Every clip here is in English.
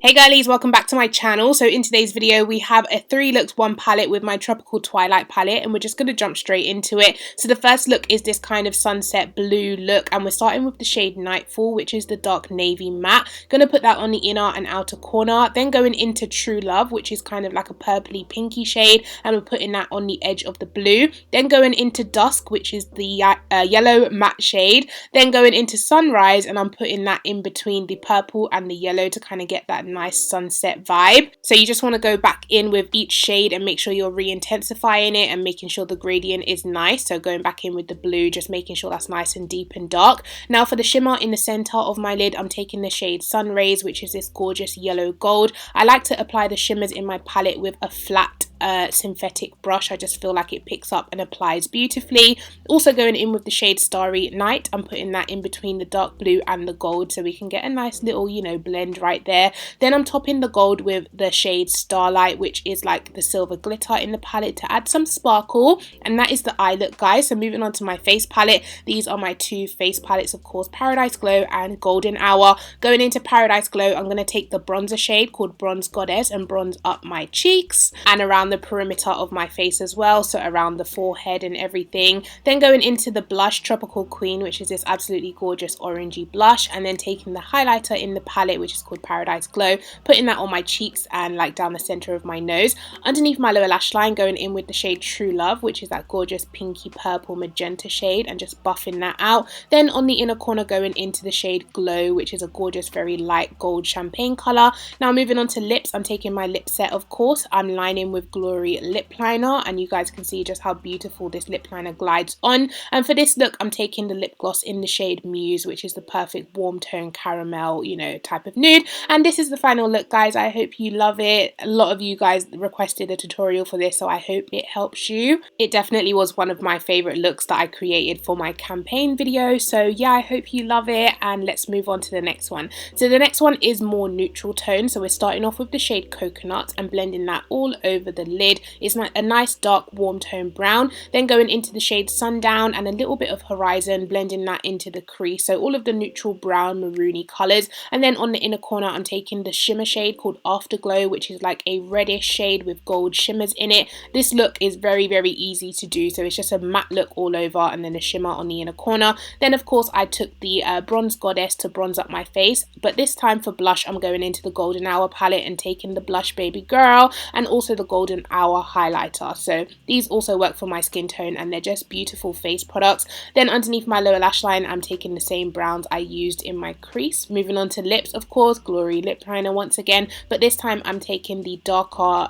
Hey girlies, welcome back to my channel. So in today's video we have a 3 looks 1 palette with my tropical Twilight palette, and we're just going to jump straight into it. So the first look is this kind of sunset blue look, and we're starting with the shade Nightfall, which is the dark navy matte. Going to put that on the inner and outer corner, then going into True Love, which is kind of like a purpley pinky shade, and we're putting that on the edge of the blue. Then going into Dusk, which is the yellow matte shade, then going into Sunrise, and I'm putting that in between the purple and the yellow to kind of get that nice sunset vibe. So you just want to go back in with each shade and make sure you're re-intensifying it and making sure the gradient is nice. So going back in with the blue, just making sure that's nice and deep and dark. Now for the shimmer in the center of my lid, I'm taking the shade Sun Rays, which is this gorgeous yellow gold. I like to apply the shimmers in my palette with a flat synthetic brush. I just feel like it picks up and applies beautifully. Also going in with the shade Starry Night, I'm putting that in between the dark blue and the gold so we can get a nice little, you know, blend right there. Then I'm topping the gold with the shade Starlight, which is like the silver glitter in the palette to add some sparkle, and that is the eye look, guys. So moving on to my face palette, these are my two face palettes, of course, Paradise Glow and Golden Hour. Going into Paradise Glow, I'm going to take the bronzer shade called Bronze Goddess and bronze up my cheeks and around the perimeter of my face as well, so around the forehead and everything. Then going into the blush Tropical Queen, which is this absolutely gorgeous orangey blush, and then taking the highlighter in the palette, which is called Paradise Glow, putting that on my cheeks and like down the center of my nose. Underneath my lower lash line, going in with the shade True Love, which is that gorgeous pinky purple magenta shade, and just buffing that out. Then on the inner corner, going into the shade Glow, which is a gorgeous very light gold champagne color. Now moving on to lips, I'm taking my lip set, of course. I'm lining with Glory lip liner, and you guys can see just how beautiful this lip liner glides on. And for this look, I'm taking the lip gloss in the shade Muse, which is the perfect warm tone caramel, you know, type of nude. And this is the final look, guys. I hope you love it. A lot of you guys requested a tutorial for this, so I hope it helps you. It definitely was one of my favorite looks that I created for my campaign video, so yeah, I hope you love it. And let's move on to the next one. So the next one is more neutral tone, so we're starting off with the shade Coconut and blending that all over the lid. It's a nice dark warm tone brown. Then going into the shade Sundown and a little bit of Horizon, blending that into the crease, so all of the neutral brown maroony colors. And then on the inner corner, I'm taking the shimmer shade called Afterglow, which is like a reddish shade with gold shimmers in it. This look is very easy to do, so it's just a matte look all over and then a shimmer on the inner corner. Then of course I took the Bronze Goddess to bronze up my face, but this time for blush I'm going into the Golden Hour palette and taking the blush Baby Girl and also the Golden Hour highlighter. So these also work for my skin tone and they're just beautiful face products. Then underneath my lower lash line, I'm taking the same browns I used in my crease. Moving on to lips, of course, Glory lip liner once again, but this time I'm taking the darker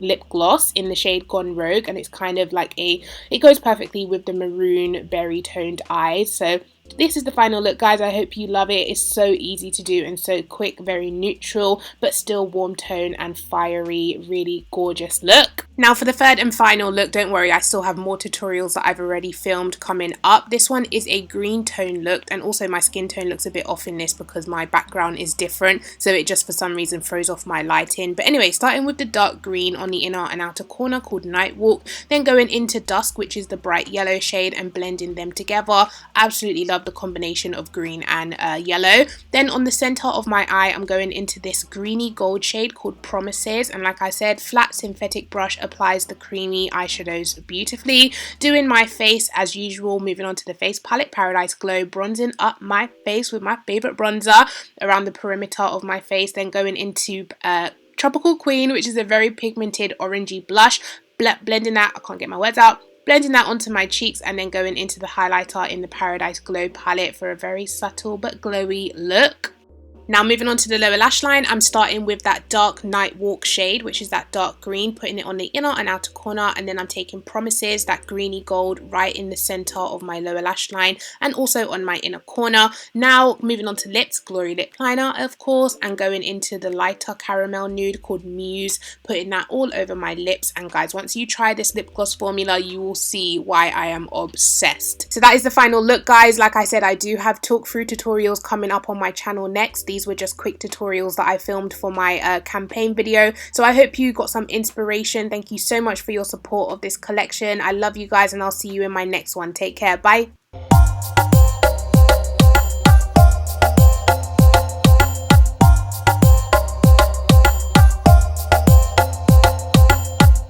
lip gloss in the shade Gone Rogue, and it's kind of like it goes perfectly with the maroon berry toned eyes. So this is the final look, guys. I hope you love it. It's so easy to do and so quick, very neutral but still warm tone and fiery, really gorgeous look. Now for the third and final look, don't worry, I still have more tutorials that I've already filmed coming up. This one is a green tone look, and also my skin tone looks a bit off in this because my background is different, so it just for some reason throws off my lighting. But anyway, starting with the dark green on the inner and outer corner called Night Walk, then going into Dusk, which is the bright yellow shade, and blending them together. Absolutely love the combination of green and yellow. Then on the center of my eye, I'm going into this greeny gold shade called Promises, and like I said, flat synthetic brush applies the creamy eyeshadows beautifully. Doing my face as usual, moving on to the face palette Paradise Glow, bronzing up my face with my favorite bronzer around the perimeter of my face. Then going into Tropical Queen, which is a very pigmented orangey blush, blending that, I can't get my words out, blending that onto my cheeks, and then going into the highlighter in the Paradise Glow palette for a very subtle but glowy look. Now moving on to the lower lash line, I'm starting with that dark Night Walk shade, which is that dark green, putting it on the inner and outer corner, and then I'm taking Promises, that greeny gold, right in the center of my lower lash line and also on my inner corner. Now moving on to lips, Glory lip liner, of course, and going into the lighter caramel nude called Muse, putting that all over my lips. And guys, once you try this lip gloss formula, you will see why I am obsessed. So that is the final look, guys. Like I said, I do have talk through tutorials coming up on my channel next. These were just quick tutorials that I filmed for my campaign video, so I hope you got some inspiration. Thank you so much for your support of this collection. I love you guys, and I'll see you in my next one. Take care. Bye.